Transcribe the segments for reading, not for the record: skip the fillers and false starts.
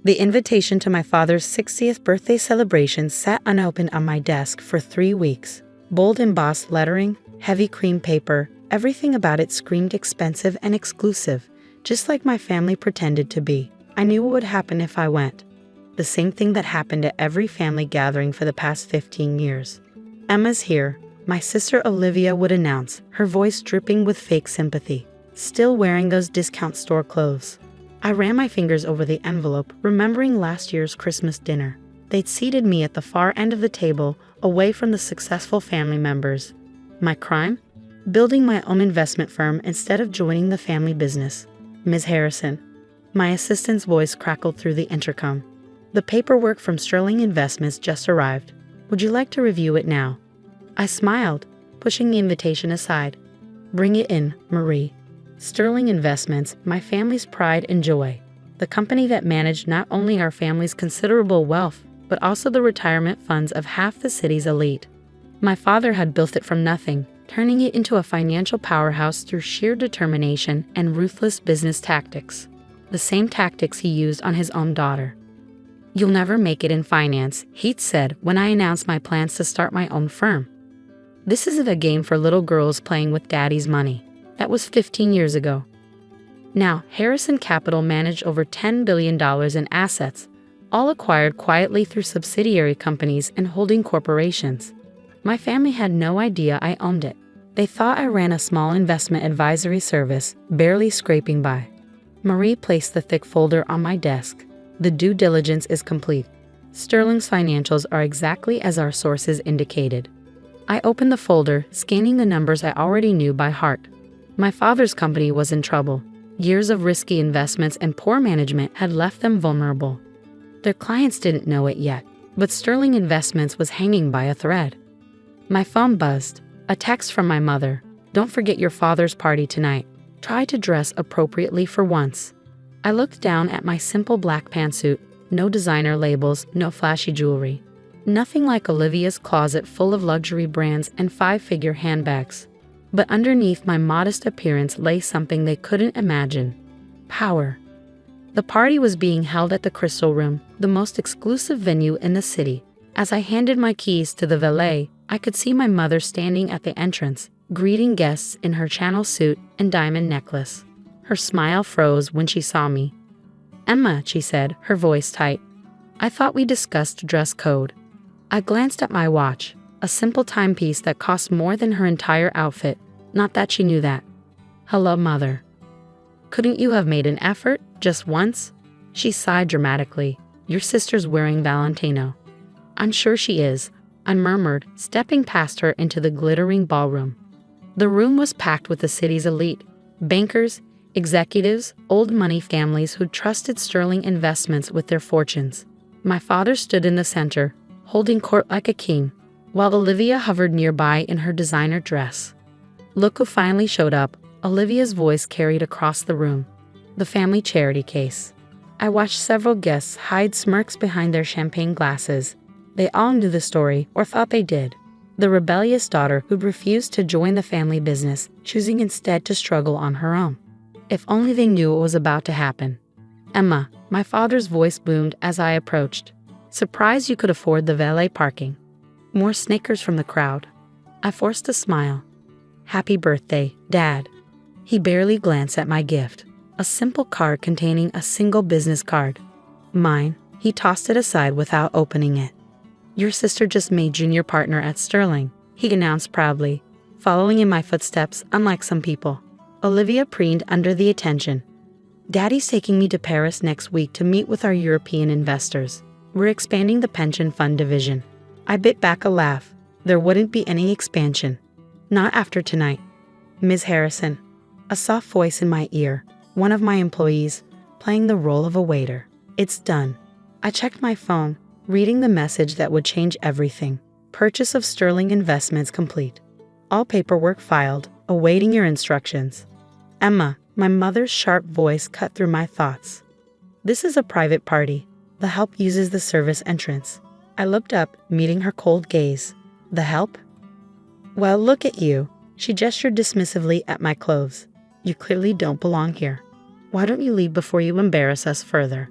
The invitation to my father's 60th birthday celebration sat unopened on my desk for 3 weeks. Bold embossed lettering, heavy cream paper, everything about it screamed expensive and exclusive, just like my family pretended to be. I knew what would happen if I went. The same thing that happened at every family gathering for the past 15 years. "Emma's here," my sister Olivia would announce, her voice dripping with fake sympathy. Still wearing those discount store clothes. I ran my fingers over the envelope, remembering last year's Christmas dinner. They'd seated me at the far end of the table, away from the successful family members. My crime? Building my own investment firm instead of joining the family business. "Ms. Harrison." My assistant's voice crackled through the intercom. "The paperwork from Sterling Investments just arrived. Would you like to review it now?" I smiled, pushing the invitation aside. "Bring it in, Marie." Sterling Investments, my family's pride and joy. The company that managed not only our family's considerable wealth, but also the retirement funds of half the city's elite. My father had built it from nothing, turning it into a financial powerhouse through sheer determination and ruthless business tactics. The same tactics he used on his own daughter. "You'll never make it in finance," he'd said when I announced my plans to start my own firm. "This isn't a game for little girls playing with daddy's money." That was 15 years ago. Now, Harrison Capital managed over $10 billion in assets, all acquired quietly through subsidiary companies and holding corporations. My family had no idea I owned it. They thought I ran a small investment advisory service, barely scraping by. Marie placed the thick folder on my desk. "The due diligence is complete. Sterling's financials are exactly as our sources indicated." I opened the folder, scanning the numbers I already knew by heart. My father's company was in trouble. Years of risky investments and poor management had left them vulnerable. Their clients didn't know it yet, but Sterling Investments was hanging by a thread. My phone buzzed. A text from my mother. "Don't forget your father's party tonight. Try to dress appropriately for once." I looked down at my simple black pantsuit. No designer labels, no flashy jewelry. Nothing like Olivia's closet full of luxury brands and 5-figure handbags. But underneath my modest appearance lay something they couldn't imagine. Power. The party was being held at the Crystal Room, the most exclusive venue in the city. As I handed my keys to the valet, I could see my mother standing at the entrance, greeting guests in her Chanel suit and diamond necklace. Her smile froze when she saw me. "Emma," she said, her voice tight. "I thought we discussed dress code." I glanced at my watch, a simple timepiece that cost more than her entire outfit. Not that she knew that. "Hello, Mother. Couldn't you have made an effort, just once?" She sighed dramatically. "Your sister's wearing Valentino." "I'm sure she is," I murmured, stepping past her into the glittering ballroom. The room was packed with the city's elite. Bankers, executives, old money families who trusted Sterling Investments with their fortunes. My father stood in the center, holding court like a king, while Olivia hovered nearby in her designer dress. "Look who finally showed up," Olivia's voice carried across the room. "The family charity case." I watched several guests hide smirks behind their champagne glasses. They all knew the story, or thought they did. The rebellious daughter who'd refused to join the family business, choosing instead to struggle on her own. If only they knew what was about to happen. "Emma," my father's voice boomed as I approached. "Surprised you could afford the valet parking." More snickers from the crowd. I forced a smile. "Happy birthday, Dad." He barely glanced at my gift, a simple card containing a single business card. "Mine." He tossed it aside without opening it. "Your sister just made junior partner at Sterling," he announced proudly, following in my footsteps, unlike some people. Olivia preened under the attention. "Daddy's taking me to Paris next week to meet with our European investors. We're expanding the pension fund division." I bit back a laugh. There wouldn't be any expansion. Not after tonight. "Ms. Harrison." A soft voice in my ear, one of my employees, playing the role of a waiter. "It's done." I checked my phone, reading the message that would change everything. "Purchase of Sterling Investments complete. All paperwork filed, awaiting your instructions." "Emma," my mother's sharp voice cut through my thoughts. "This is a private party. The help uses the service entrance." I looked up, meeting her cold gaze. "The help?" "Well, look at you." She gestured dismissively at my clothes. "You clearly don't belong here. Why don't you leave before you embarrass us further?"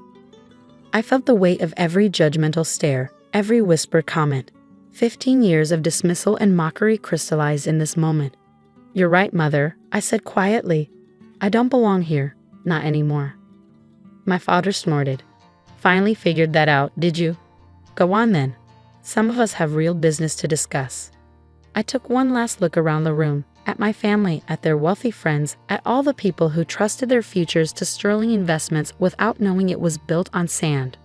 I felt the weight of every judgmental stare, every whispered comment. 15 years of dismissal and mockery crystallized in this moment. "You're right, Mother," I said quietly. "I don't belong here, not anymore." My father snorted. "Finally figured that out, did you? Go on then. Some of us have real business to discuss." I took one last look around the room, at my family, at their wealthy friends, at all the people who trusted their futures to Sterling Investments without knowing it was built on sand.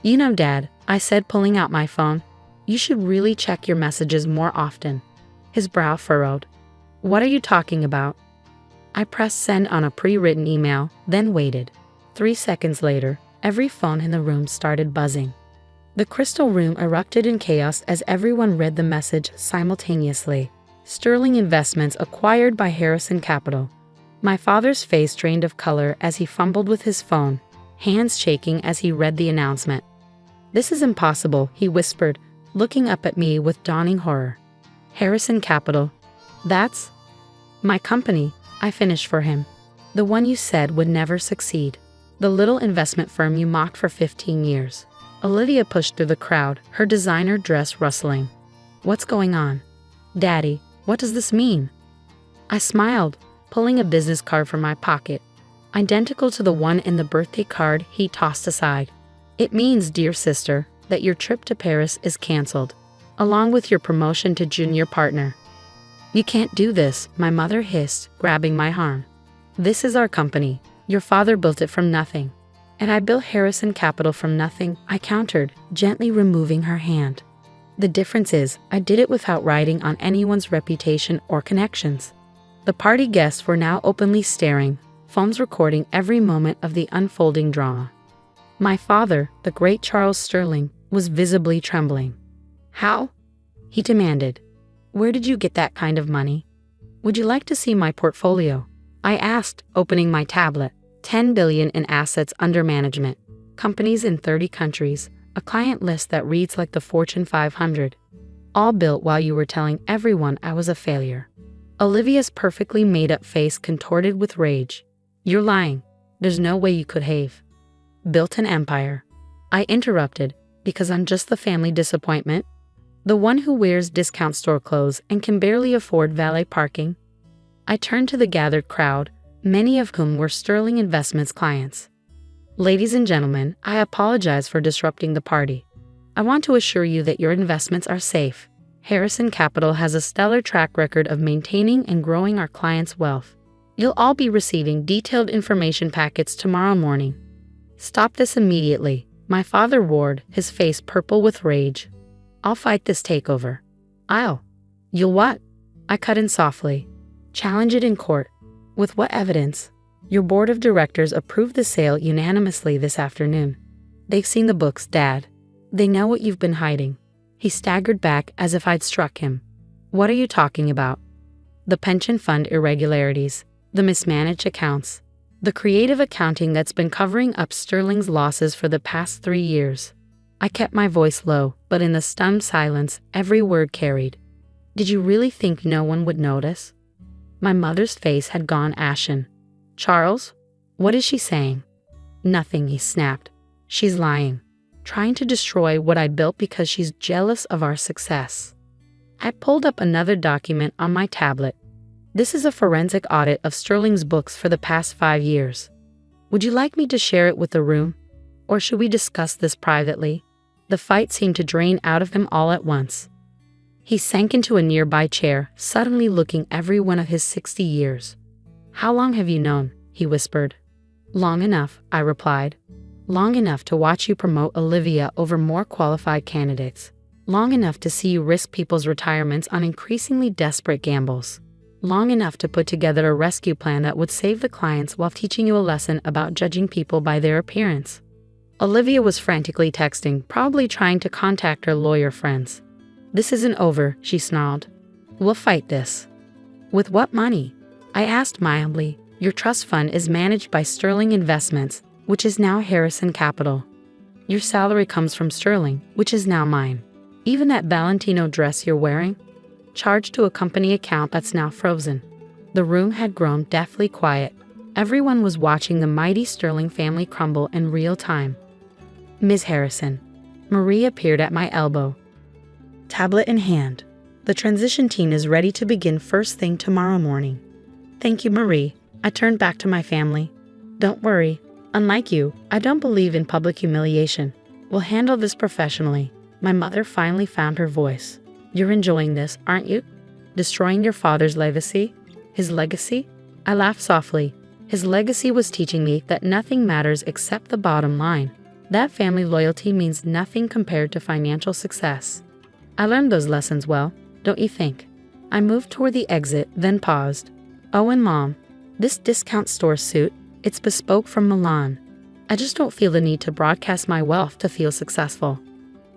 "You know, Dad," I said, pulling out my phone, "you should really check your messages more often." His brow furrowed. "What are you talking about?" I pressed send on a pre-written email, then waited. 3 seconds later, every phone in the room started buzzing. The crystal room erupted in chaos as everyone read the message simultaneously. "Sterling Investments acquired by Harrison Capital." My father's face drained of color as he fumbled with his phone, hands shaking as he read the announcement. "This is impossible," he whispered, looking up at me with dawning horror. "Harrison Capital? That's my company," I finished for him. "The one you said would never succeed. The little investment firm you mocked for 15 years. Olivia pushed through the crowd, her designer dress rustling. "What's going on? Daddy, what does this mean?" I smiled, pulling a business card from my pocket, identical to the one in the birthday card he tossed aside. "It means, dear sister, that your trip to Paris is canceled, along with your promotion to junior partner." "You can't do this," my mother hissed, grabbing my arm. "This is our company. Your father built it from nothing." "And I built Harrison Capital from nothing," I countered, gently removing her hand. "The difference is, I did it without riding on anyone's reputation or connections." The party guests were now openly staring, phones recording every moment of the unfolding drama. My father, the great Charles Sterling, was visibly trembling. "How?" he demanded. "Where did you get that kind of money?" "Would you like to see my portfolio?" I asked, opening my tablet. 10 billion in assets under management, companies in 30 countries, a client list that reads like the Fortune 500. All built while you were telling everyone I was a failure. Olivia's perfectly made-up face contorted with rage. "You're lying. There's no way you could have built an empire." I interrupted, "Because I'm just the family disappointment? The one who wears discount store clothes and can barely afford valet parking?" I turned to the gathered crowd, many of whom were Sterling Investments clients. "Ladies and gentlemen, I apologize for disrupting the party. I want to assure you that your investments are safe. Harrison Capital has a stellar track record of maintaining and growing our clients' wealth. You'll all be receiving detailed information packets tomorrow morning." "Stop this immediately," my father roared, his face purple with rage. "I'll fight this takeover." You'll what?" I cut in softly. "Challenge it in court." "With what evidence?" "Your board of directors approved the sale unanimously this afternoon. They've seen the books, Dad. They know what you've been hiding." He staggered back as if I'd struck him. "What are you talking about?" "The pension fund irregularities, the mismanaged accounts, the creative accounting that's been covering up Sterling's losses for the past 3 years." I kept my voice low, but in the stunned silence, every word carried. "Did you really think no one would notice?" My mother's face had gone ashen. "Charles, what is she saying?" "Nothing," he snapped. "She's lying. Trying to destroy what I built because she's jealous of our success." I pulled up another document on my tablet. "This is a forensic audit of Sterling's books for the past 5 years. Would you like me to share it with the room? Or should we discuss this privately?" The fight seemed to drain out of him all at once. He sank into a nearby chair, suddenly looking every one of his 60 years. "How long have you known?" he whispered. "Long enough," I replied. "Long enough to watch you promote Olivia over more qualified candidates. Long enough to see you risk people's retirements on increasingly desperate gambles. Long enough to put together a rescue plan that would save the clients while teaching you a lesson about judging people by their appearance." Olivia was frantically texting, probably trying to contact her lawyer friends. "This isn't over," she snarled. "We'll fight this." "With what money?" I asked mildly. "Your trust fund is managed by Sterling Investments, which is now Harrison Capital. Your salary comes from Sterling, which is now mine. Even that Valentino dress you're wearing? Charged to a company account that's now frozen." The room had grown deathly quiet. Everyone was watching the mighty Sterling family crumble in real time. Ms. Harrison. Marie appeared at my elbow, tablet in hand. The transition team is ready to begin first thing tomorrow morning. Thank you, Marie. I turned back to my family. Don't worry. Unlike you, I don't believe in public humiliation. We'll handle this professionally. My mother finally found her voice. You're enjoying this, aren't you? Destroying your father's legacy? His legacy? I laughed softly. His legacy was teaching me that nothing matters except the bottom line. That family loyalty means nothing compared to financial success. I learned those lessons well, don't you think? I moved toward the exit, then paused. Oh, and Mom, this discount store suit, it's bespoke from Milan. I just don't feel the need to broadcast my wealth to feel successful.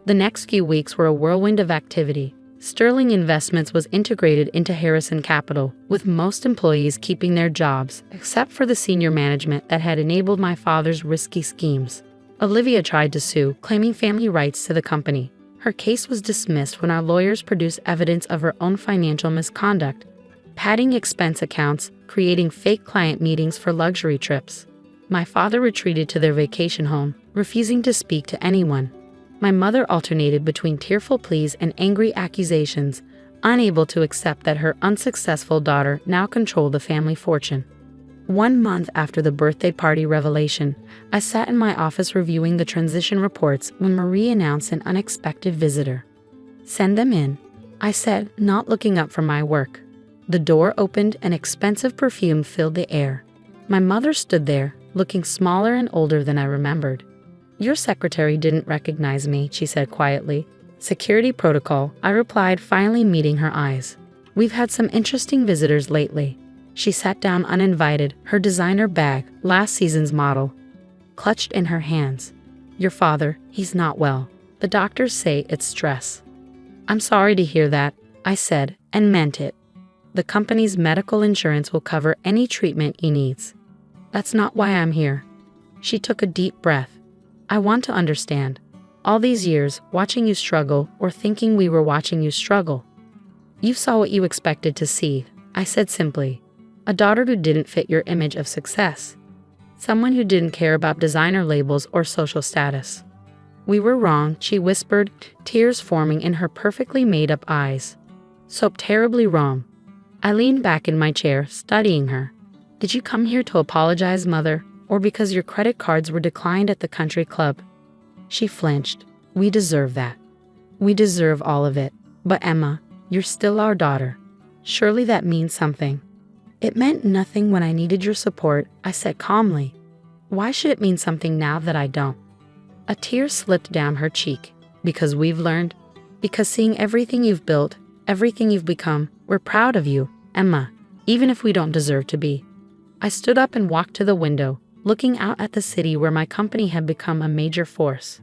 The next few weeks were a whirlwind of activity. Sterling Investments was integrated into Harrison Capital, with most employees keeping their jobs, except for the senior management that had enabled my father's risky schemes. Olivia tried to sue, claiming family rights to the company. Her case was dismissed when our lawyers produced evidence of her own financial misconduct, padding expense accounts, creating fake client meetings for luxury trips. My father retreated to their vacation home, refusing to speak to anyone. My mother alternated between tearful pleas and angry accusations, unable to accept that her unsuccessful daughter now controlled the family fortune. 1 month after the birthday party revelation, I sat in my office reviewing the transition reports when Marie announced an unexpected visitor. Send them in, I said, not looking up from my work. The door opened and expensive perfume filled the air. My mother stood there, looking smaller and older than I remembered. Your secretary didn't recognize me, she said quietly. Security protocol, I replied, finally meeting her eyes. We've had some interesting visitors lately. She sat down uninvited, her designer bag, last season's model, clutched in her hands. Your father, he's not well. The doctors say it's stress. I'm sorry to hear that, I said, and meant it. The company's medical insurance will cover any treatment he needs. That's not why I'm here. She took a deep breath. I want to understand. All these years, watching you struggle, or thinking we were watching you struggle. You saw what you expected to see, I said simply. A daughter who didn't fit your image of success. Someone who didn't care about designer labels or social status. We were wrong, she whispered, tears forming in her perfectly made-up eyes. So terribly wrong. I leaned back in my chair, studying her. Did you come here to apologize, Mother, or because your credit cards were declined at the country club? She flinched. We deserve that. We deserve all of it. But Emma, you're still our daughter. Surely that means something. It meant nothing when I needed your support, I said calmly. Why should it mean something now that I don't? A tear slipped down her cheek. Because we've learned. Because seeing everything you've built, everything you've become, we're proud of you, Emma, even if we don't deserve to be. I stood up and walked to the window, looking out at the city where my company had become a major force.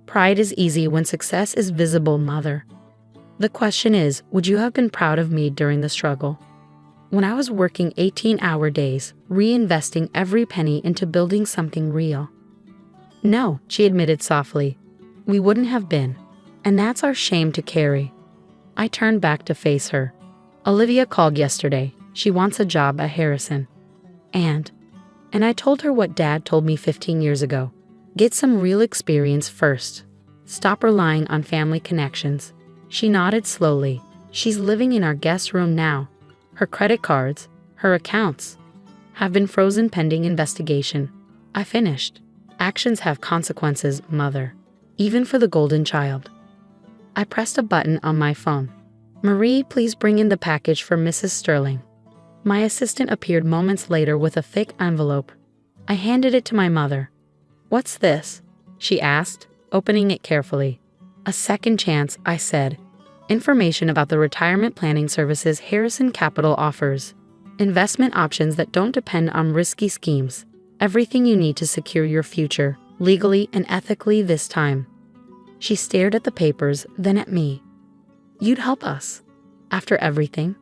Pride is easy when success is visible, Mother. The question is, would you have been proud of me during the struggle? When I was working 18-hour days, reinvesting every penny into building something real. No, she admitted softly. We wouldn't have been. And that's our shame to carry. I turned back to face her. Olivia called yesterday. She wants a job at Harrison. And I told her what Dad told me 15 years ago. Get some real experience first. Stop relying on family connections. She nodded slowly. She's living in our guest room now. Her credit cards, her accounts, have been frozen pending investigation. I finished. Actions have consequences, Mother. Even for the golden child. I pressed a button on my phone. Marie, please bring in the package for Mrs. Sterling. My assistant appeared moments later with a thick envelope. I handed it to my mother. What's this? She asked, opening it carefully. A second chance, I said. Information about the retirement planning services Harrison Capital offers. Investment options that don't depend on risky schemes. Everything you need to secure your future, legally and ethically this time. She stared at the papers, then at me. You'd help us. After everything?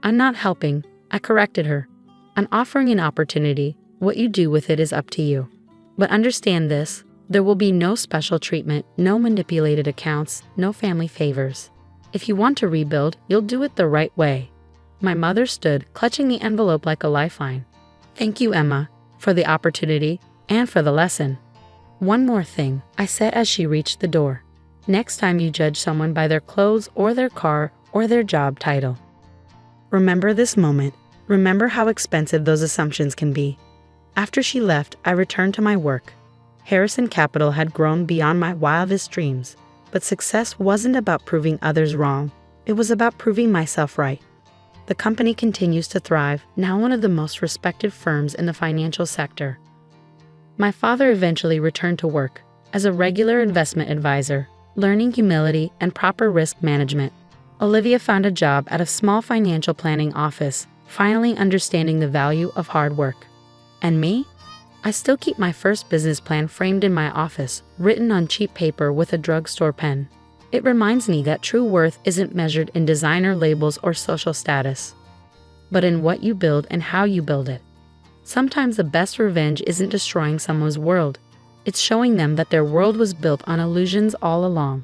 I'm not helping, I corrected her. I'm offering an opportunity. What you do with it is up to you. But understand this, there will be no special treatment, no manipulated accounts, no family favors. If you want to rebuild, you'll do it the right way. My mother stood, clutching the envelope like a lifeline. Thank you, Emma, for the opportunity and for the lesson. One more thing, I said as she reached the door. Next time you judge someone by their clothes or their car or their job title, remember this moment. Remember how expensive those assumptions can be. After she left, I returned to my work. Harrison Capital had grown beyond my wildest dreams, but success wasn't about proving others wrong. It was about proving myself right. The company continues to thrive, now one of the most respected firms in the financial sector. My father eventually returned to work as a regular investment advisor, learning humility and proper risk management. Olivia found a job at a small financial planning office, finally understanding the value of hard work. And me? I still keep my first business plan framed in my office, written on cheap paper with a drugstore pen. It reminds me that true worth isn't measured in designer labels or social status, but in what you build and how you build it. Sometimes the best revenge isn't destroying someone's world, it's showing them that their world was built on illusions all along.